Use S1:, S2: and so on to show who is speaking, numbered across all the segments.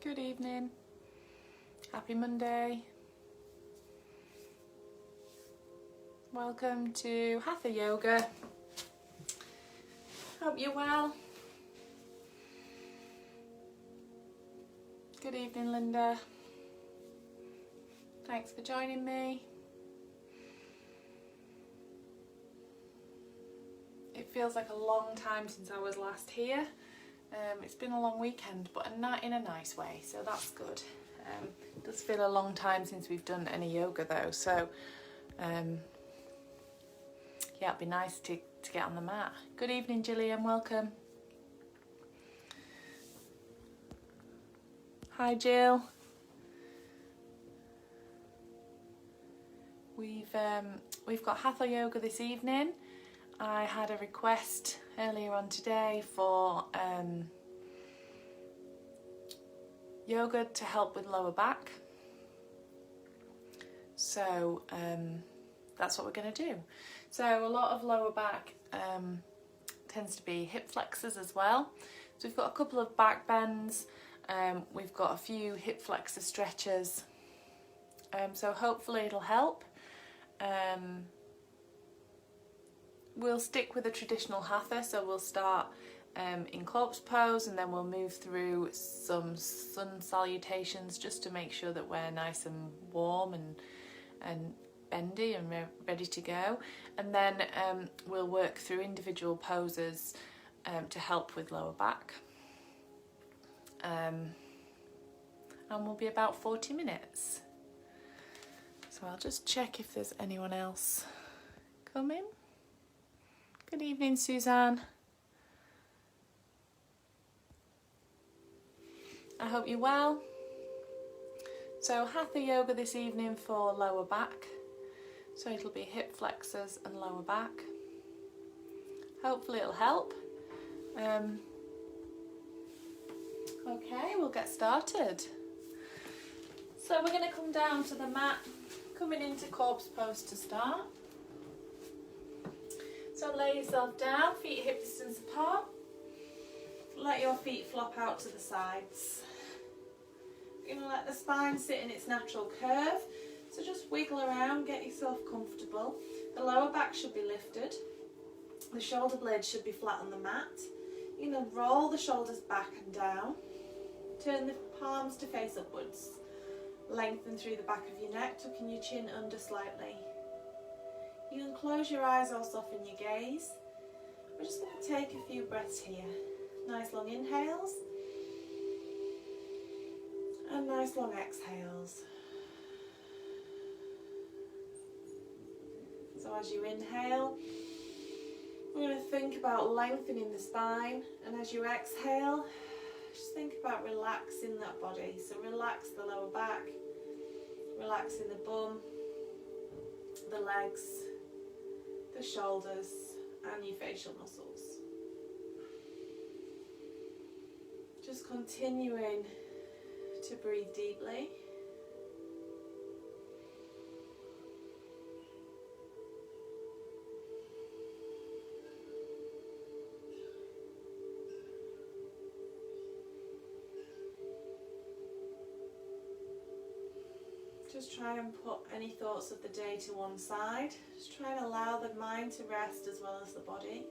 S1: Good evening. Happy Monday. Welcome to Hatha Yoga. Hope you're well. Good evening, Linda. Thanks for joining me. It feels like a long time since I was last here. It's been a long weekend, but not in a nice way, so that's good. It does feel a long time since we've done any yoga though, so yeah, it'd be nice to get on the mat. Good evening, Gillian, welcome. Hi, Jill. We've got Hatha Yoga this evening. I had a request earlier on today for yoga to help with lower back. So that's what we're going to do. So a lot of lower back tends to be hip flexors as well. So we've got a couple of back bends. We've got a few hip flexor stretches. So hopefully it'll help. We'll stick with a traditional Hatha, so we'll start in corpse pose and then we'll move through some sun salutations just to make sure that we're nice and warm and bendy and ready to go. And then we'll work through individual poses to help with lower back. And we'll be about 40 minutes. So I'll just check if there's anyone else coming. Good evening, Suzanne. I hope you're well. So Hatha Yoga this evening for lower back. So it'll be hip flexors and lower back. Hopefully it'll help. Okay, we'll get started. So we're going to come down to the mat, coming into corpse pose to start. So lay yourself down, feet hip distance apart. Let your feet flop out to the sides. You're going to let the spine sit in its natural curve. So just wiggle around, get yourself comfortable. The lower back should be lifted. The shoulder blades should be flat on the mat. You're going to roll the shoulders back and down. Turn the palms to face upwards. Lengthen through the back of your neck, tucking your chin under slightly. You can close your eyes or soften your gaze. We're just going to take a few breaths here. Nice long inhales and nice long exhales. So as you inhale, we're going to think about lengthening the spine, and as you exhale, just think about relaxing that body. So relax the lower back, relaxing the bum, the legs, the shoulders and your facial muscles. Just continuing to breathe deeply. Just try and put any thoughts of the day to one side. Just try and allow the mind to rest as well as the body.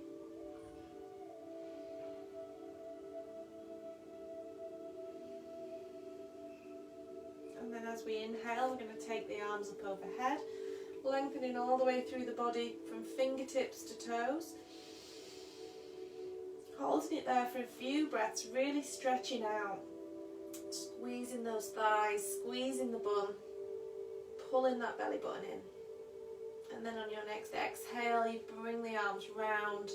S1: And then as we inhale, we're going to take the arms up overhead, lengthening all the way through the body from fingertips to toes. Holding it there for a few breaths, really stretching out. Squeezing those thighs, squeezing the bum. Pulling that belly button in, and then on your next exhale you bring the arms round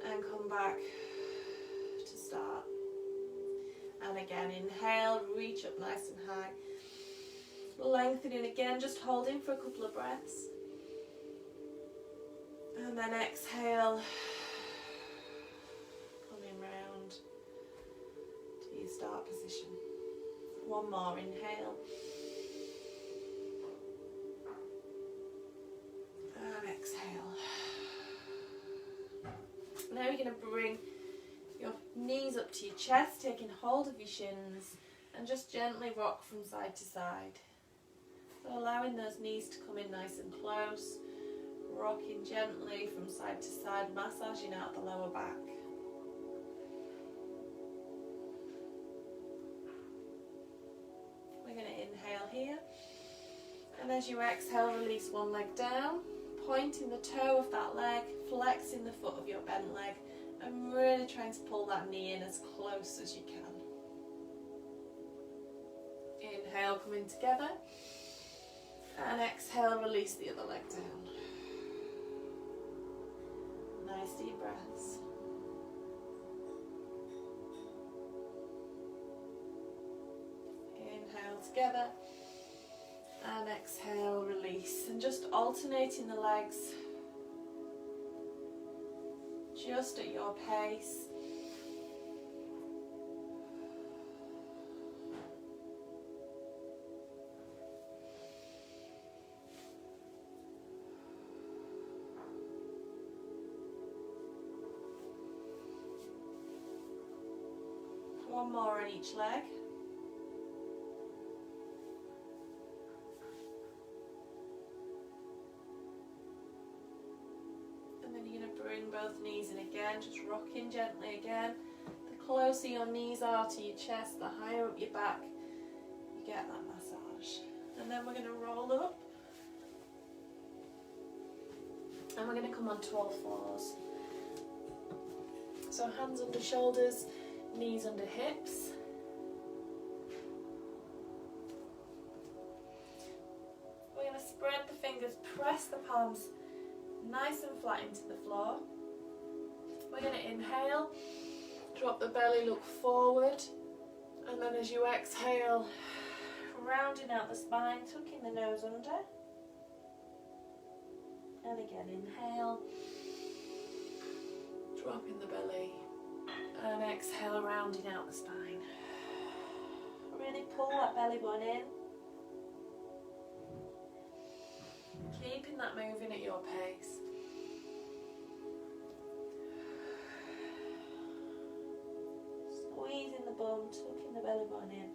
S1: and come back to start. And again, inhale, reach up nice and high, lengthening again, just holding for a couple of breaths, and then exhale, coming round to your start position. One more, inhale. And exhale. Now you're going to bring your knees up to your chest, taking hold of your shins And just gently rock from side to side. So allowing those knees to come in nice and close, rocking gently from side to side, massaging out the lower back. We're going to inhale here, and as you exhale, release one leg down, pointing the toe of that leg, flexing the foot of your bent leg, and really trying to pull that knee in as close as you can. Inhale, coming together, and exhale, release the other leg down. Nice deep breaths. Inhale together, and exhale, release. And just alternating the legs, just at your pace. One more on each leg. And then you're going to bring both knees in again, just rocking gently again. The closer your knees are to your chest, the higher up your back, you get that massage. And then we're going to roll up. And we're going to come onto all fours. So hands under shoulders, knees under hips. We're going to spread the fingers, press the palms nice and flat into the floor. We're going to inhale, drop the belly, look forward, and then as you exhale, rounding out the spine, tucking the nose under. And again, inhale, dropping the belly, and exhale, rounding out the spine. Really pull that belly button in. Keeping that moving at your pace. Squeezing the bum, tucking the belly button in.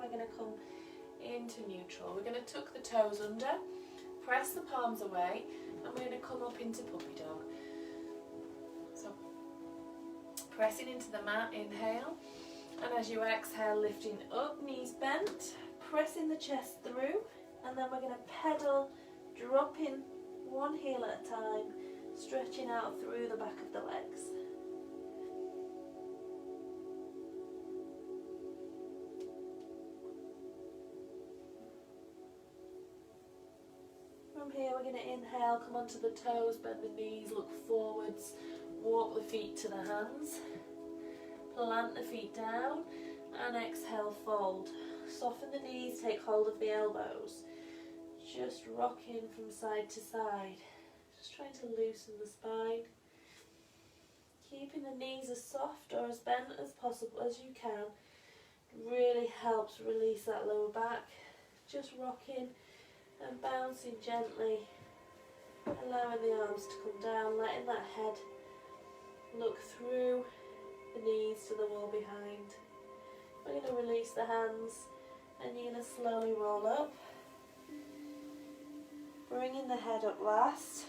S1: We're going to come into neutral. We're going to tuck the toes under, press the palms away, and we're going to come up into puppy dog. So pressing into the mat, inhale, and as you exhale, lifting up, knees bent, pressing the chest through, and then we're going to pedal, dropping one heel at a time, stretching out through the back of the legs. From here we're going to inhale, come onto the toes, bend the knees, look forwards, walk the feet to the hands, plant the feet down, and exhale, fold. Soften the knees, take hold of the elbows, just rocking from side to side, just trying to loosen the spine, keeping the knees as soft or as bent as possible as you can. Really helps release that lower back, just rocking and bouncing gently, allowing the arms to come down, letting that head look through the knees to the wall behind. We're going to release the hands, and you're going to slowly roll up, bringing the head up last,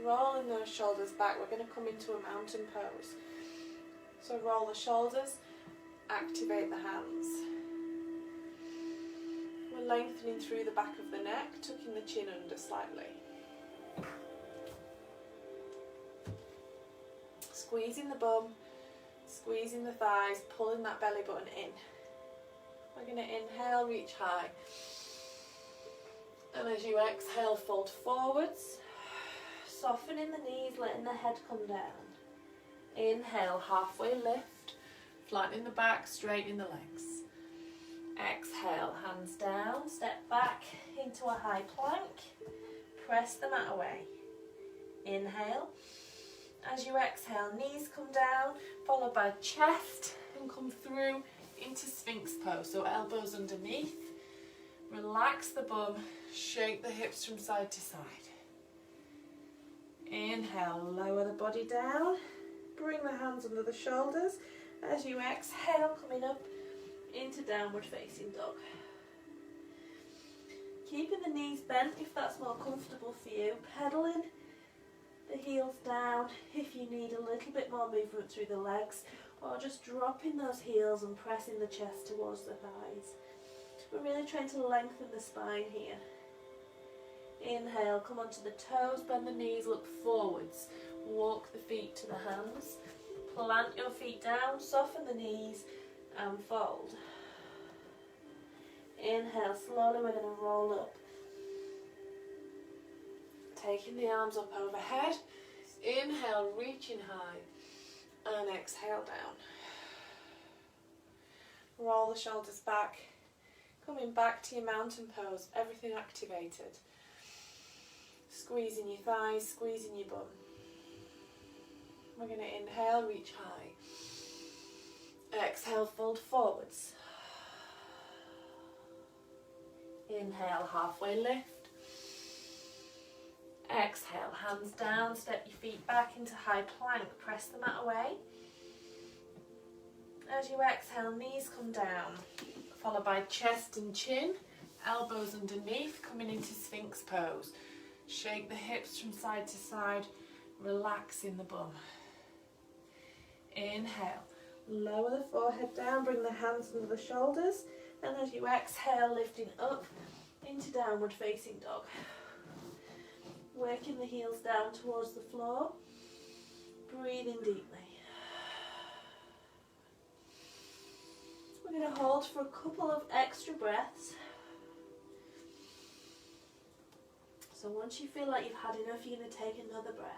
S1: rolling those shoulders back. We're going to come into a mountain pose. So roll the shoulders, activate the hands. We're lengthening through the back of the neck, tucking the chin under slightly. Squeezing the bum, squeezing the thighs, pulling that belly button in. We're going to inhale, reach high. And as you exhale, fold forwards, softening the knees, letting the head come down. Inhale, halfway lift, flattening the back, straightening the legs. Exhale, hands down, step back into a high plank, press the mat away. Inhale, As you exhale, knees come down, followed by chest, and come through into Sphinx pose. So elbows underneath. Relax the bum, shake the hips from side to side. Inhale, lower the body down, bring the hands under the shoulders. As you exhale, coming up into downward facing dog. Keeping the knees bent if that's more comfortable for you, pedaling the heels down if you need a little bit more movement through the legs, or just dropping those heels and pressing the chest towards the thighs. We're really trying to lengthen the spine here. Inhale, come onto the toes, bend the knees, look forwards. Walk the feet to the hands. Plant your feet down, soften the knees and fold. Inhale, slowly we're going to roll up. Taking the arms up overhead. Inhale, reaching high. And exhale down. Roll the shoulders back. Coming back to your mountain pose, everything activated. Squeezing your thighs, squeezing your bum. We're going to inhale, reach high. Exhale, fold forwards. Inhale, halfway lift. Exhale, hands down, step your feet back into high plank, press the mat away. As you exhale, knees come down, followed by chest and chin, elbows underneath, coming into Sphinx pose. Shake the hips from side to side, relaxing the bum. Inhale, lower the forehead down, bring the hands under the shoulders, and as you exhale, lifting up into downward facing dog. Working the heels down towards the floor, breathing deeply. We're going to hold for a couple of extra breaths. So once you feel like you've had enough, you're going to take another breath.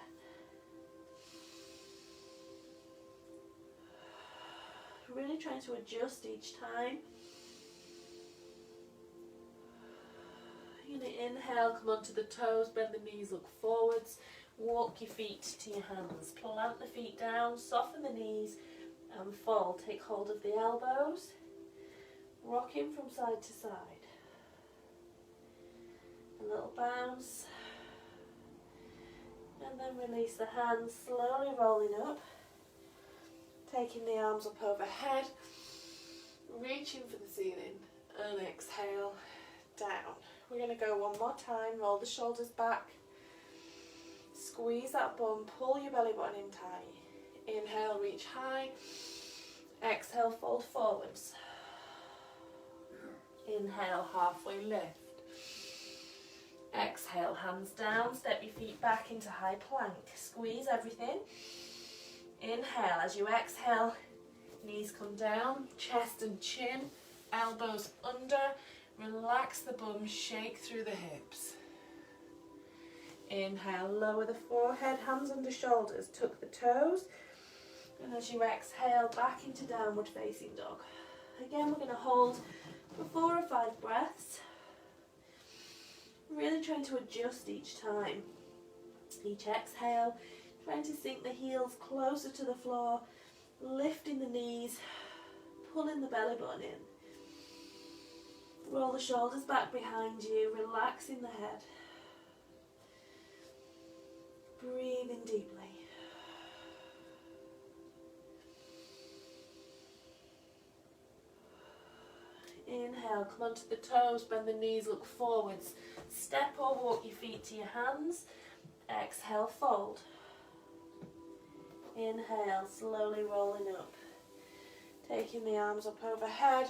S1: Really trying to adjust each time. You're going to inhale, come onto the toes, bend the knees, look forwards. Walk your feet to your hands. Plant the feet down, soften the knees and fold. Take hold of the elbows. Rocking from side to side. A little bounce. And then release the hands, slowly rolling up. Taking the arms up overhead. Reaching for the ceiling. And exhale, down. We're going to go one more time. Roll the shoulders back. Squeeze that bum. Pull your belly button in tight. Inhale, reach high. Exhale, fold forwards. Inhale, halfway lift. Exhale, hands down, step your feet back into high plank. Squeeze everything. Inhale, as you exhale, knees come down, chest and chin, elbows under. Relax the bum, shake through the hips. Inhale, lower the forehead, hands under shoulders, tuck the toes. And as you exhale, back into downward facing dog. Again, we're going to hold for 4 or 5 breaths. Really trying to adjust each time. Each exhale, trying to sink the heels closer to the floor, lifting the knees, pulling the belly button in. Roll the shoulders back behind you, relaxing the head. Breathing deeply. Inhale, come onto the toes, bend the knees, look forwards. Step or walk your feet to your hands. Exhale, fold. Inhale, slowly rolling up. Taking the arms up overhead.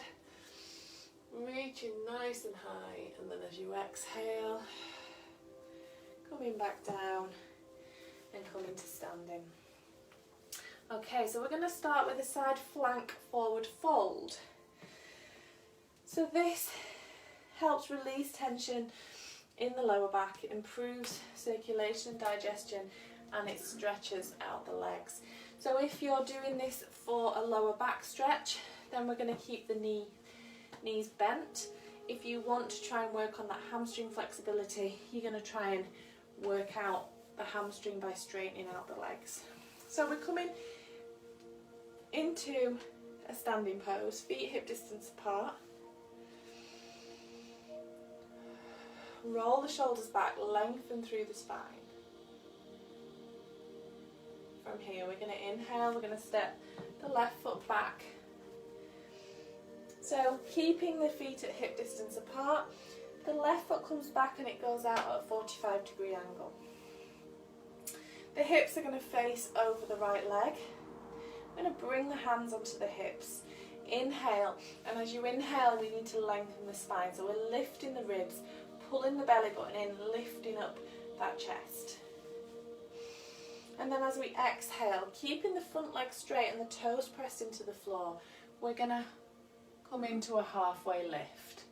S1: Reaching nice and high. And then as you exhale, coming back down and coming to standing. Okay, so we're going to start with a side flank forward fold. So this helps release tension in the lower back, it improves circulation and digestion, and it stretches out the legs. So if you're doing this for a lower back stretch, then we're going to keep the knees bent. If you want to try and work on that hamstring flexibility, you're going to try and work out the hamstring by straightening out the legs. So we're coming into a standing pose, feet hip distance apart. Roll the shoulders back, lengthen through the spine. From here we're going to inhale, we're going to step the left foot back. So keeping the feet at hip distance apart, the left foot comes back and it goes out at a 45-degree angle. The hips are going to face over the right leg. I'm going to bring the hands onto the hips. Inhale, and as you inhale we need to lengthen the spine, so we're lifting the ribs, pulling the belly button in, lifting up that chest. And then as we exhale, keeping the front leg straight and the toes pressed into the floor, we're going to come into a halfway lift.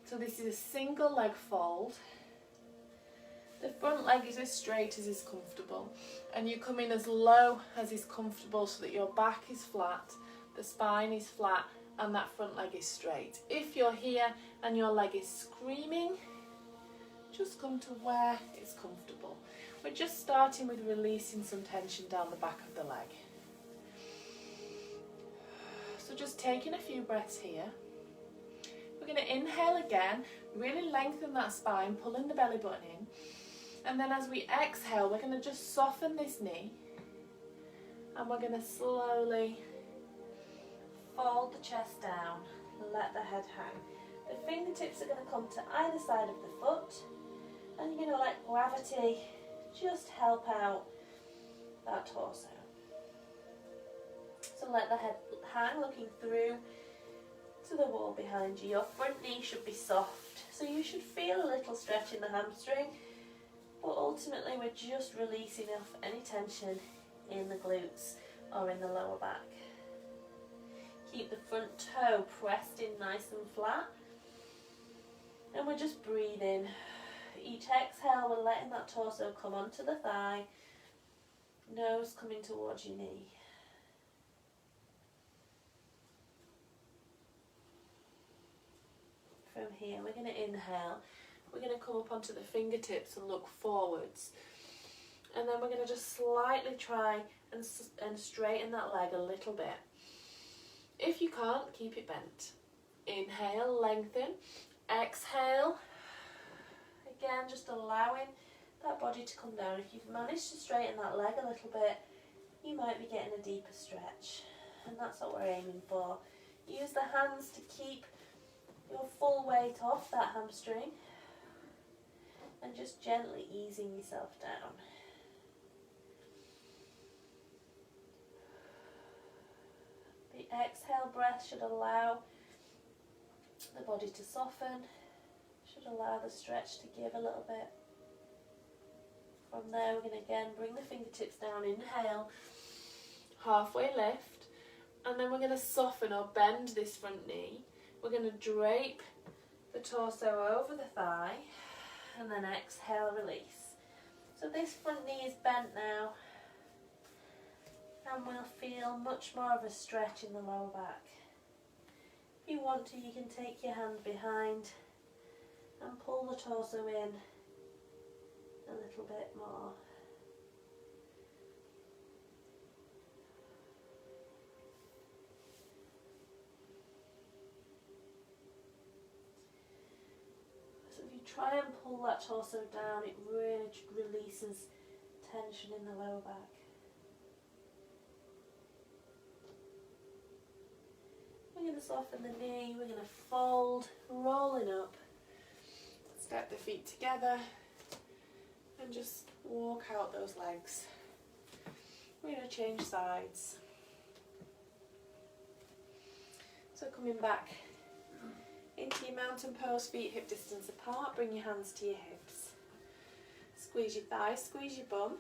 S1: So this is a single leg fold. The front leg is as straight as is comfortable, and you come in as low as is comfortable so that your back is flat, the spine is flat, and that front leg is straight. If you're here and your leg is screaming, just come to where it's comfortable. We're just starting with releasing some tension down the back of the leg. So just taking a few breaths here. We're going to inhale again, really lengthen that spine, pulling the belly button in. And then as we exhale, we're going to just soften this knee. And we're going to slowly fold the chest down and let the head hang. The fingertips are going to come to either side of the foot. And you're going to let gravity just help out that torso. So let the head hang, looking through to the wall behind you. Your front knee should be soft, so you should feel a little stretch in the hamstring, but ultimately we're just releasing off any tension in the glutes or in the lower back. Keep the front toe pressed in nice and flat, and we're just breathing. Each exhale, we're letting that torso come onto the thigh, nose coming towards your knee. From here, we're going to inhale. We're going to come up onto the fingertips and look forwards. And then we're going to just slightly try and straighten that leg a little bit. If you can't, keep it bent. Inhale, lengthen. Exhale. Again, just allowing that body to come down. If you've managed to straighten that leg a little bit, you might be getting a deeper stretch. And that's what we're aiming for. Use the hands to keep your full weight off that hamstring and just gently easing yourself down. The exhale breath should allow the body to soften, should allow the stretch to give a little bit. From there we're going to again bring the fingertips down, inhale, halfway lift, and then we're going to soften or bend this front knee. We're going to drape the torso over the thigh and then exhale, release. So this front knee is bent now, and we'll feel much more of a stretch in the lower back. If you want to, you can take your hand behind and pull the torso in a little bit more. Try and pull that torso down, it really releases tension in the lower back. We're going to soften the knee, we're going to fold, rolling up, step the feet together and just walk out those legs. We're going to change sides. So coming back into your mountain pose, feet hip distance apart, bring your hands to your hips. Squeeze your thighs, squeeze your bum,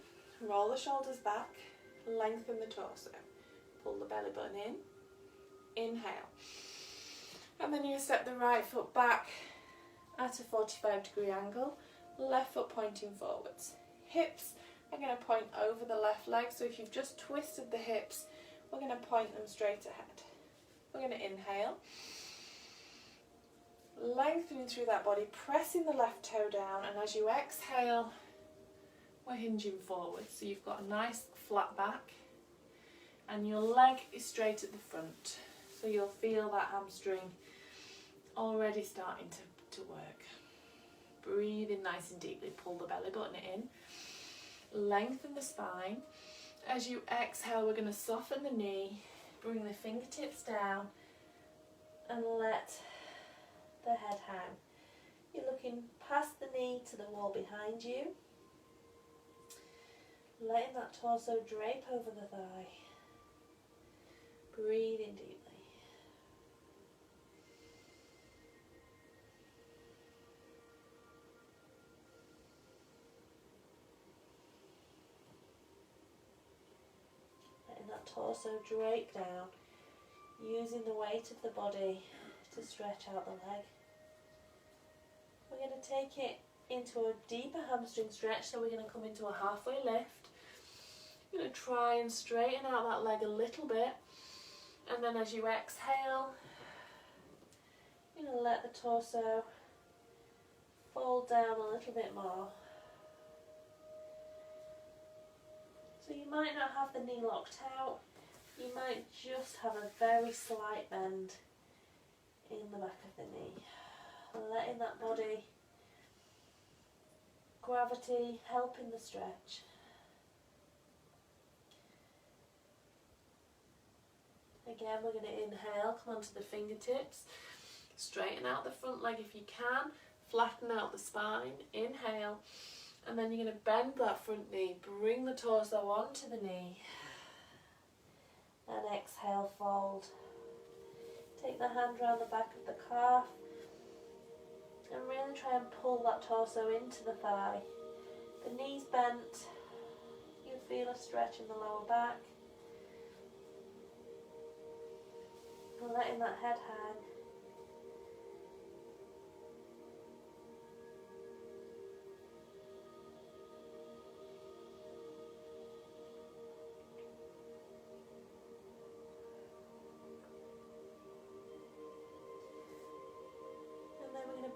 S1: roll the shoulders back, lengthen the torso. Pull the belly button in, inhale. And then you step the right foot back at a 45-degree angle, left foot pointing forwards. Hips are going to point over the left leg, so if you've just twisted the hips, we're going to point them straight ahead. We're going to inhale. Lengthening through that body, pressing the left toe down, and as you exhale, we're hinging forward. So you've got a nice flat back, and your leg is straight at the front. So you'll feel that hamstring already starting to work. Breathe in nice and deeply, pull the belly button in, lengthen the spine. As you exhale, we're going to soften the knee, bring the fingertips down and let the head hang. You're looking past the knee to the wall behind you, letting that torso drape over the thigh. Breathe in deeply. Letting that torso drape down, using the weight of the body to stretch out the leg. We're going to take it into a deeper hamstring stretch, so we're going to come into a halfway lift. You're going to try and straighten out that leg a little bit, and then as you exhale, you're going to let the torso fold down a little bit more. So you might not have the knee locked out, you might just have a very slight bend in the back of the knee. Letting that body, gravity helping the stretch. Again, we're going to inhale, come onto the fingertips, straighten out the front leg if you can, flatten out the spine, inhale, and then you're going to bend that front knee, bring the torso onto the knee, and exhale, fold. Take the hand around the back of the calf, and really try and pull that torso into the thigh. The knee's bent, you'll feel a stretch in the lower back. And letting that head hang.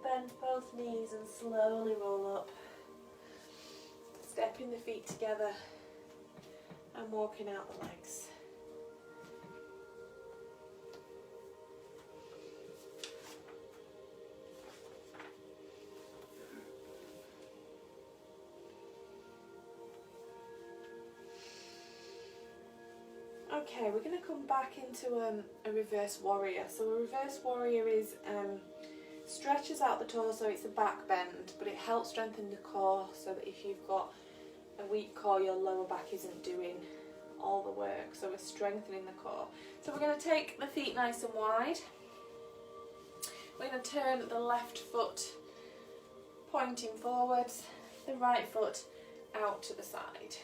S1: Bend both knees and slowly roll up, stepping the feet together and walking out the legs. Okay, we're going to come back into a reverse warrior. So a reverse warrior is stretches out the torso, it's a back bend, but it helps strengthen the core so that if you've got a weak core, your lower back isn't doing all the work. So we're strengthening the core. So we're going to take the feet nice and wide. We're going to turn the left foot pointing forwards, the right foot out to the side.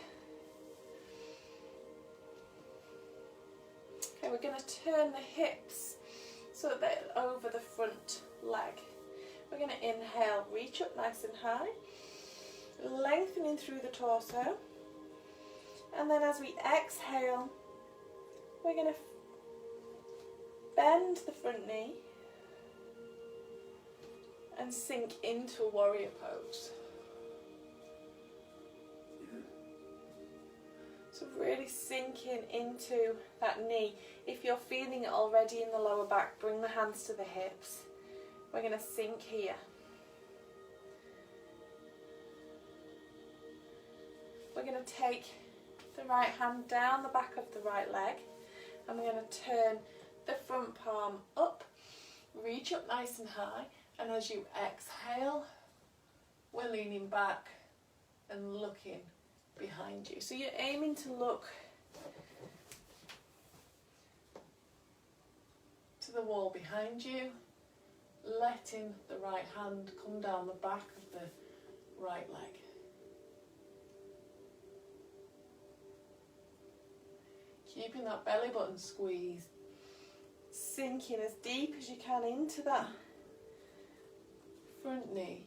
S1: Okay, we're going to turn the hips so that they're over the front leg. We're going to inhale, reach up nice and high, lengthening through the torso, and then as we exhale, we're going to bend the front knee and sink into a warrior pose. So really sinking into that knee. If you're feeling it already in the lower back, bring the hands to the hips. We're going to sink here. We're going to take the right hand down the back of the right leg, and we're going to turn the front palm up, reach up nice and high, and as you exhale, we're leaning back and looking behind you. So you're aiming to look to the wall behind you, letting the right hand come down the back of the right leg. Keeping that belly button squeezed, sinking as deep as you can into that front knee.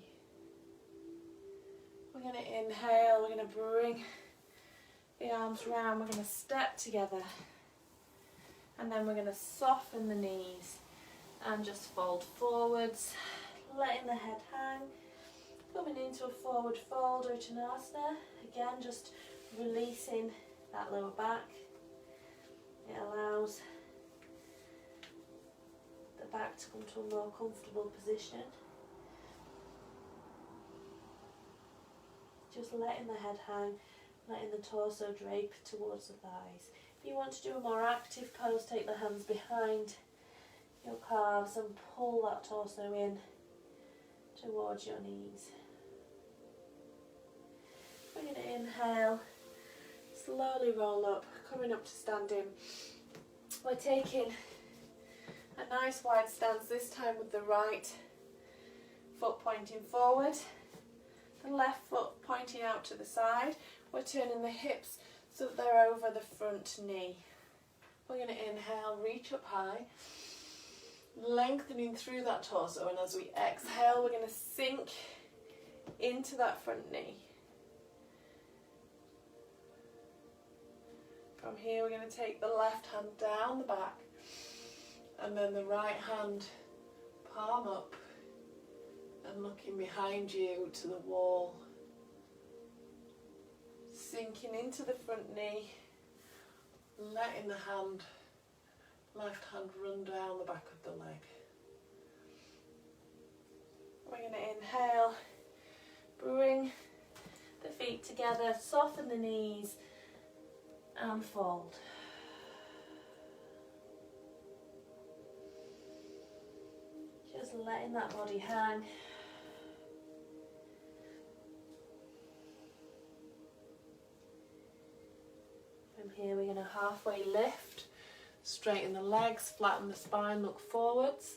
S1: We're going to inhale, we're going to bring the arms round, we're going to step together, and then we're going to soften the knees and just fold forwards, letting the head hang, coming into a forward fold or Uttanasana. Again, just releasing that lower back. It allows the back to come to a more comfortable position. Just letting the head hang, letting the torso drape towards the thighs. If you want to do a more active pose, take the hands behind your calves and pull that torso in towards your knees. We're going to inhale, slowly roll up, coming up to standing. We're taking a nice wide stance, this time with the right foot pointing forward, the left foot pointing out to the side. We're turning the hips so that they're over the front knee. We're going to inhale, reach up high, lengthening through that torso, and as we exhale we're going to sink into that front knee. From here we're going to take the left hand down the back and then the right hand palm up and looking behind you to the wall. Sinking into the front knee, letting the left hand run down the back of the leg. We're going to inhale, bring the feet together, soften the knees and fold. Just letting that body hang. From here we're going to halfway lift, straighten the legs, flatten the spine, look forwards,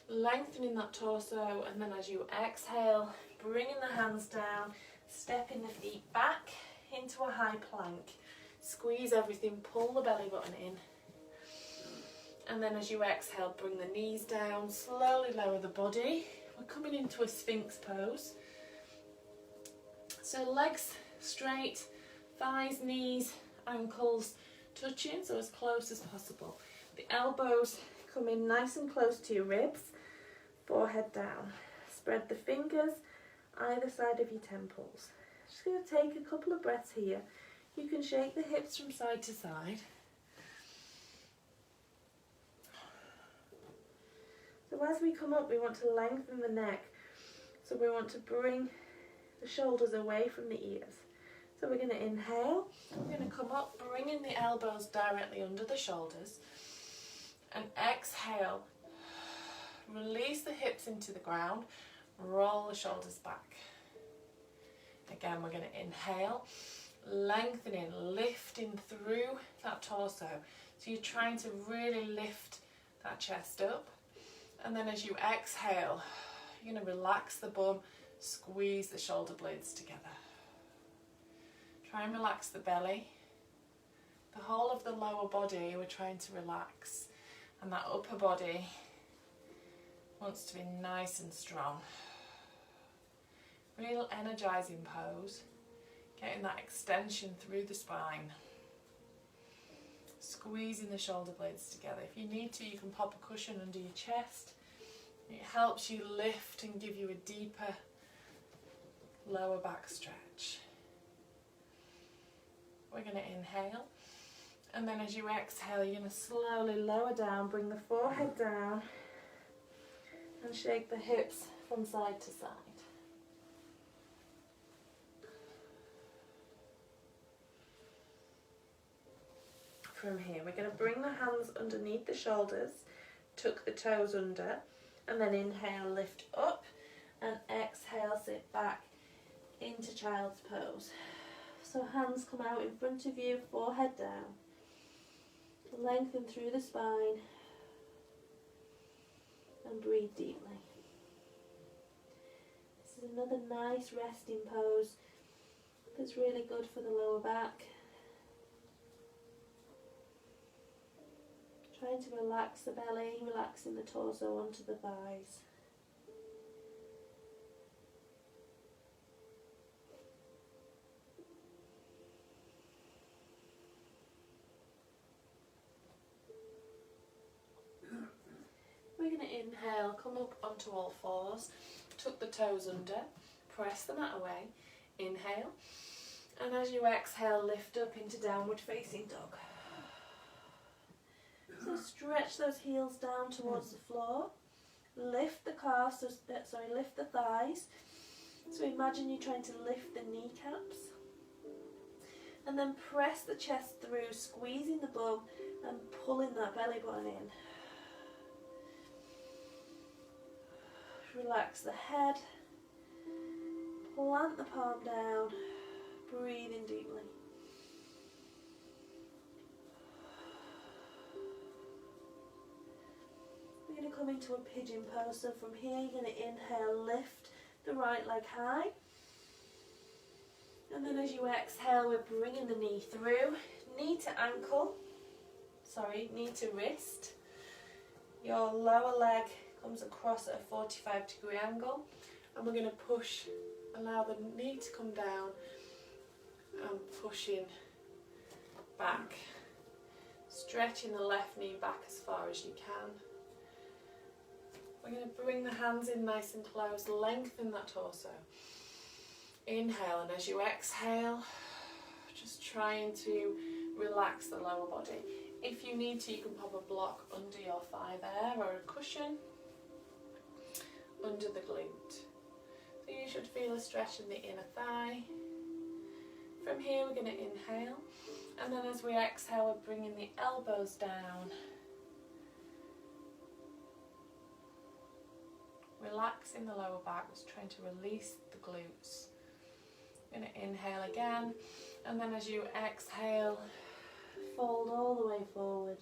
S1: lengthening that torso, and then as you exhale, bringing the hands down, stepping the feet back into a high plank. Squeeze everything, pull the belly button in, and then as you exhale, bring the knees down, slowly lower the body. We're coming into a Sphinx pose. So legs straight, thighs, knees, ankles touching, so as close as possible. The elbows come in nice and close to your ribs, forehead down. Spread the fingers either side of your temples. Just going to take a couple of breaths here. You can shake the hips from side to side. So as we come up, we want to lengthen the neck. So we want to bring the shoulders away from the ears. So we're going to inhale, we're going to come up, bringing the elbows directly under the shoulders, and exhale, release the hips into the ground, roll the shoulders back. Again, we're going to inhale, lengthening, lifting through that torso. So you're trying to really lift that chest up, and then as you exhale, you're going to relax the bum, squeeze the shoulder blades together. Try and relax the belly. The whole of the lower body we're trying to relax, and that upper body wants to be nice and strong. Real energizing pose, getting that extension through the spine, squeezing the shoulder blades together. If you need to, you can pop a cushion under your chest. It helps you lift and give you a deeper lower back stretch. We're going to inhale, and then as you exhale, you're going to slowly lower down, bring the forehead down, and shake the hips from side to side. From here, we're going to bring the hands underneath the shoulders, tuck the toes under, and then inhale, lift up, and exhale, sit back into child's pose. So hands come out in front of you, forehead down, lengthen through the spine, and breathe deeply. This is another nice resting pose that's really good for the lower back. Trying to relax the belly, relaxing the torso onto the thighs. We're going to inhale, come up onto all fours, tuck the toes under, press the mat away, inhale, And as you exhale, lift up into downward facing dog. So stretch those heels down towards the floor. Lift the calves, lift the thighs. So imagine you're trying to lift the kneecaps. And then press the chest through, squeezing the bum and pulling that belly button in. Relax the head. Plant the palm down. Breathe in deeply. We're going to come into a pigeon pose. So from here you're going to inhale, lift the right leg high. And then as you exhale, we're bringing the knee through. Knee to wrist. Your lower leg comes across at a 45-degree angle. And we're going to push, allow the knee to come down and pushing back. Stretching the left knee back as far as you can. We're going to bring the hands in nice and close, lengthen that torso. Inhale, and as you exhale, just trying to relax the lower body. If you need to, you can pop a block under your thigh there, or a cushion under the glute. So you should feel a stretch in the inner thigh. From here we're going to inhale, and then as we exhale we're bringing the elbows down. Relaxing the lower back, just trying to release the glutes. Going to inhale again, and then as you exhale, fold all the way forward.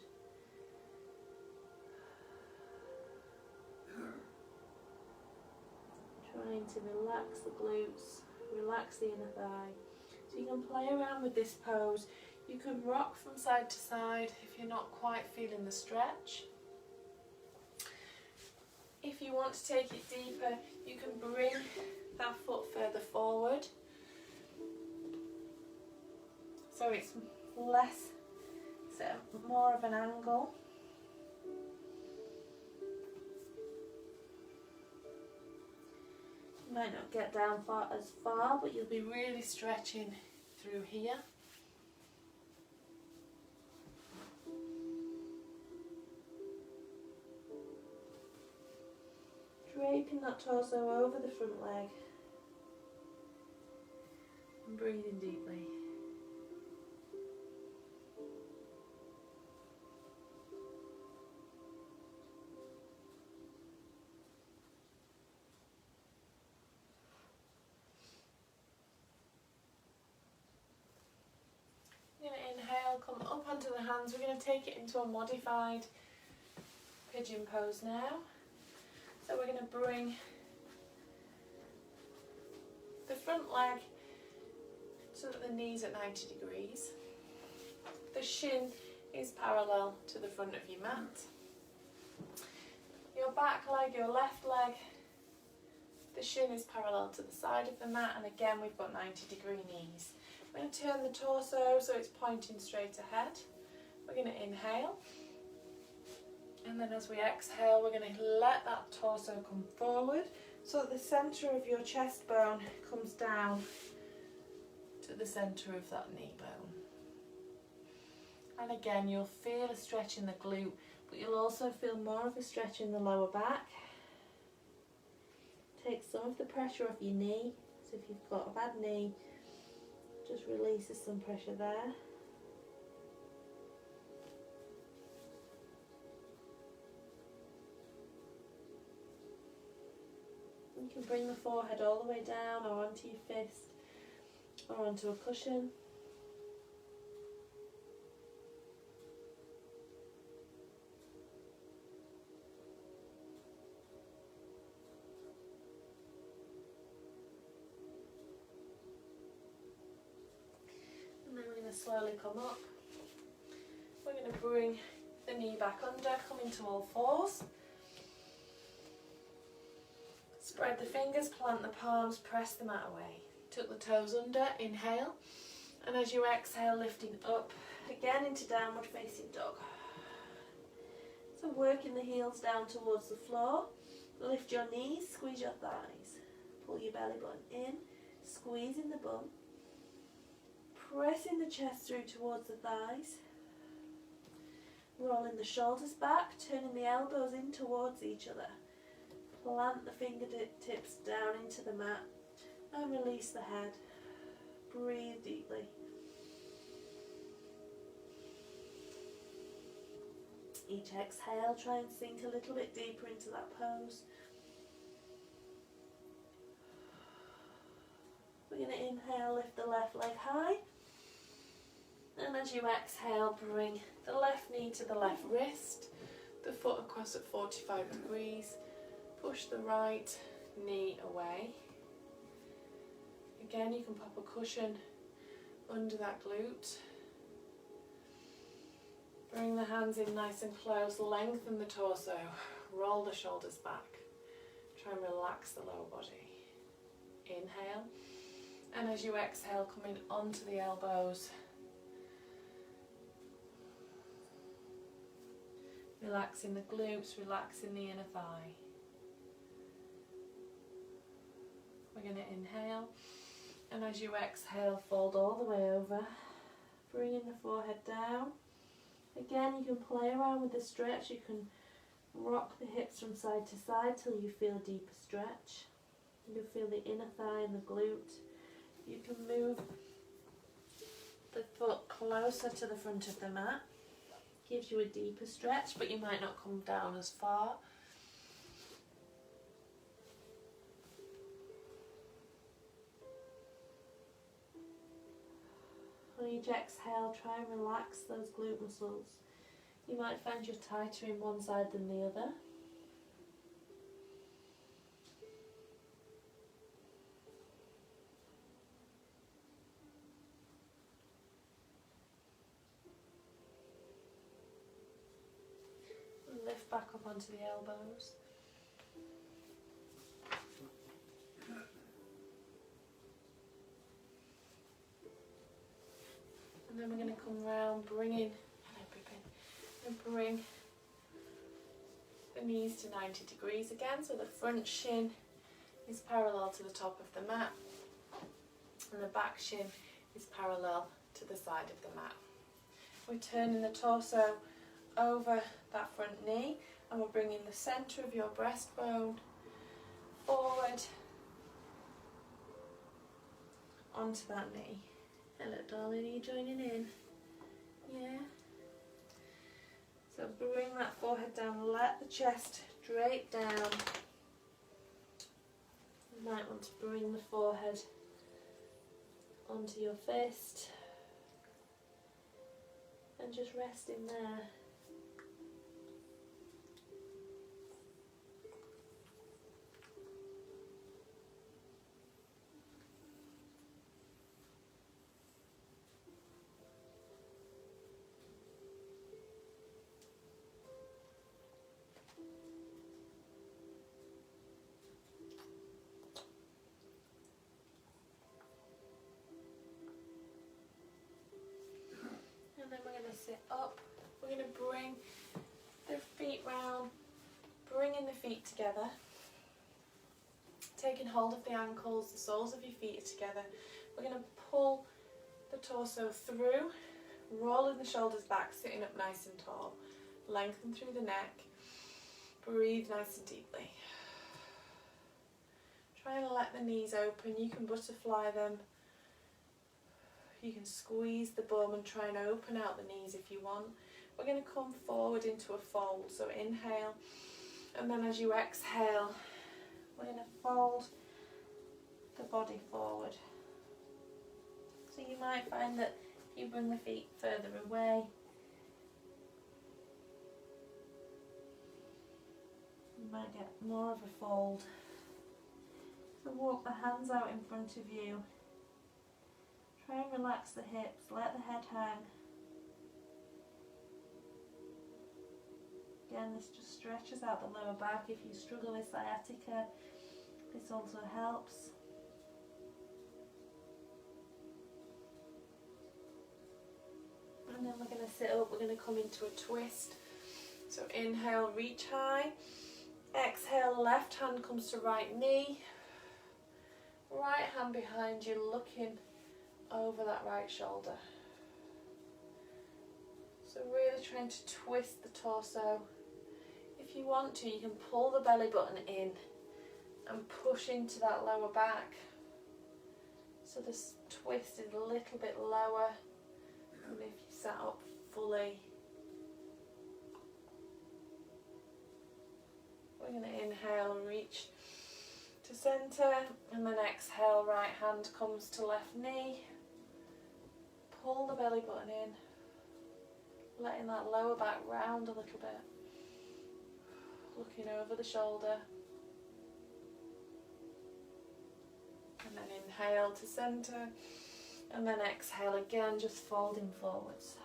S1: Trying to relax the glutes, relax the inner thigh. So you can play around with this pose. You can rock from side to side if you're not quite feeling the stretch. If you want to take it deeper, you can bring that foot further forward. So it's more of an angle. You might not get down as far, but you'll be really stretching through here. Draping that torso over the front leg and breathing deeply. You're going to inhale, come up onto the hands. We're going to take it into a modified pigeon pose now. So we're going to bring the front leg so that the knee's at 90 degrees. The shin is parallel to the front of your mat. Your back leg, your left leg, the shin is parallel to the side of the mat, and again we've got 90-degree knees. We're going to turn the torso so it's pointing straight ahead. We're going to inhale. And then as we exhale, we're going to let that torso come forward so that the centre of your chest bone comes down to the centre of that knee bone. And again, you'll feel a stretch in the glute, but you'll also feel more of a stretch in the lower back. Take some of the pressure off your knee. So if you've got a bad knee, just releases some pressure there. You can bring the forehead all the way down or onto your fist or onto a cushion. And then we're going to slowly come up. We're going to bring the knee back under, come into all fours. Spread the fingers, plant the palms, press the mat away. Tuck the toes under, inhale. And as you exhale, lifting up, again into downward facing dog. So working the heels down towards the floor. Lift your knees, squeeze your thighs. Pull your belly button in, squeezing the bum. pressing the chest through towards the thighs. Rolling the shoulders back, turning the elbows in towards each other. Plant the fingertips down into the mat and release the head. Breathe deeply. Each exhale, try and sink a little bit deeper into that pose. We're going to inhale, lift the left leg high. And as you exhale, bring the left knee to the left wrist, the foot across at 45 degrees. Push the right knee away. Again, you can pop a cushion under that glute. Bring the hands in nice and close, lengthen the torso, roll the shoulders back. Try and relax the lower body. Inhale, and as you exhale, come in onto the elbows. Relaxing the glutes, relaxing the inner thigh. We're going to inhale, and as you exhale, fold all the way over, bringing the forehead down. Again, you can play around with the stretch. You can rock the hips from side to side till you feel a deeper stretch. You can feel the inner thigh and the glute. You can move the foot closer to the front of the mat. Gives you a deeper stretch, but you might not come down as far. On each exhale, try and relax those glute muscles. You might find you're tighter in one side than the other. And lift back up onto the elbows. And then we're going to come round, bring the knees to 90 degrees again, so the front shin is parallel to the top of the mat and the back shin is parallel to the side of the mat. We're turning the torso over that front knee and we're bringing the centre of your breastbone forward onto that knee. Hello darling, are you joining in? Yeah? So bring that forehead down, let the chest drape down. You might want to bring the forehead onto your fist and just rest in there. And then we're going to sit up. We're going to bring the feet round, bringing the feet together, taking hold of the ankles, the soles of your feet are together. We're going to pull the torso through, rolling the shoulders back, sitting up nice and tall. Lengthen through the neck. Breathe nice and deeply. Try and let the knees open. You can butterfly them. You can squeeze the bum and try and open out the knees if you want. We're going to come forward into a fold. So inhale, and then as you exhale, we're going to fold the body forward. So you might find that if you bring the feet further away, you might get more of a fold. So walk the hands out in front of you. Try and relax the hips, let the head hang. Again, this just stretches out the lower back. If you struggle with sciatica, this also helps. And then we're going to sit up, we're going to come into a twist. So inhale, reach high. Exhale, left hand comes to right knee. Right hand behind you, looking over that right shoulder. So really trying to twist the torso. If you want to, you can pull the belly button in and push into that lower back. So this twist is a little bit lower than if you sat up fully. We're going to inhale and reach to centre, and then exhale, right hand comes to left knee. Pull the belly button in, letting that lower back round a little bit. Looking over the shoulder. And then inhale to centre, and then exhale again, just folding forwards.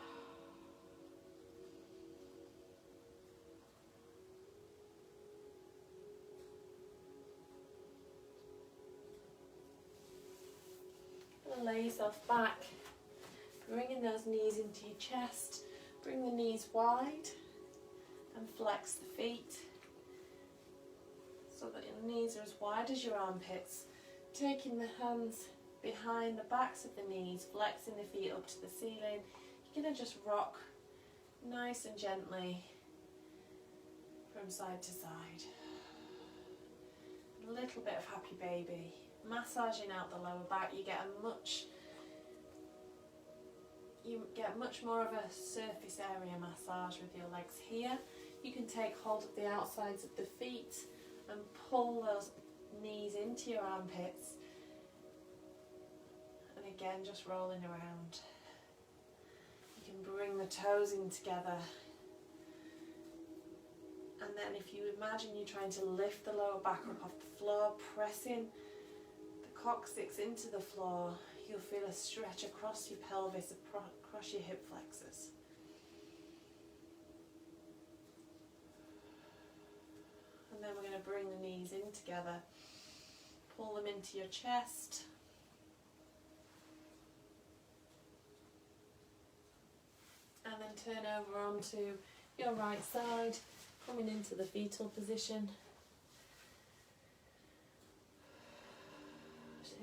S1: And lay yourself back, bringing those knees into your chest. Bring the knees wide and flex the feet so that your knees are as wide as your armpits. Taking the hands behind the backs of the knees, flexing the feet up to the ceiling. You're going to just rock nice and gently from side to side. A little bit of happy baby. Massaging out the lower back, you get much more of a surface area massage with your legs here. You can take hold of the outsides of the feet and pull those knees into your armpits, and again just rolling around. You can bring the toes in together, and then if you imagine you're trying to lift the lower back up off the floor, pressing the coccyx into the floor, you'll feel a stretch across your pelvis, across your hip flexors. And then we're going to bring the knees in together, pull them into your chest. And then turn over onto your right side, coming into the fetal position.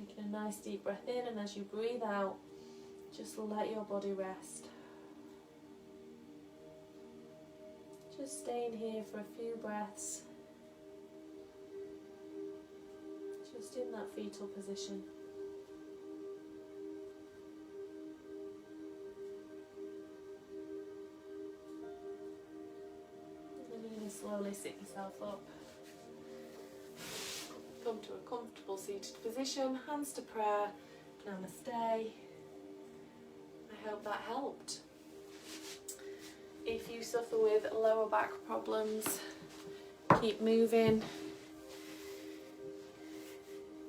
S1: Taking a nice deep breath in, and as you breathe out, just let your body rest. Just staying here for a few breaths. Just in that fetal position. And then you're going to slowly sit yourself up. Come to a comfortable seated position, hands to prayer, namaste. I hope that helped. If you suffer with lower back problems, keep moving.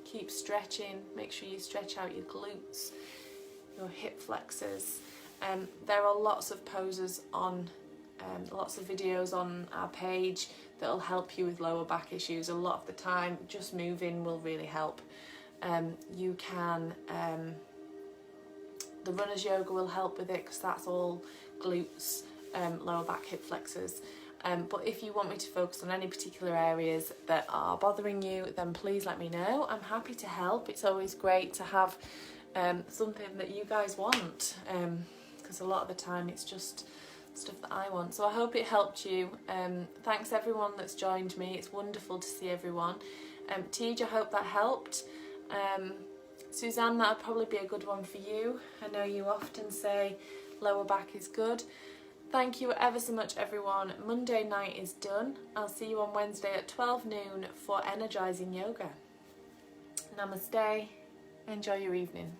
S1: Keep stretching, make sure you stretch out your glutes, your hip flexors. There are lots of poses on, lots of videos on our page that'll help you with lower back issues. A lot of the time, just moving will really help. You can, the runner's yoga will help with it because that's all glutes, lower back, hip flexors. But if you want me to focus on any particular areas that are bothering you, then please let me know. I'm happy to help. It's always great to have something that you guys want, because a lot of the time it's just stuff that I want. So I hope it helped you. Thanks everyone that's joined me. It's wonderful to see everyone. Tej, I hope that helped. Suzanne, that would probably be a good one for you. I know you often say lower back is good. Thank you ever so much everyone. Monday night is done. I'll see you on Wednesday at 12 noon for energising yoga. Namaste. Enjoy your evening.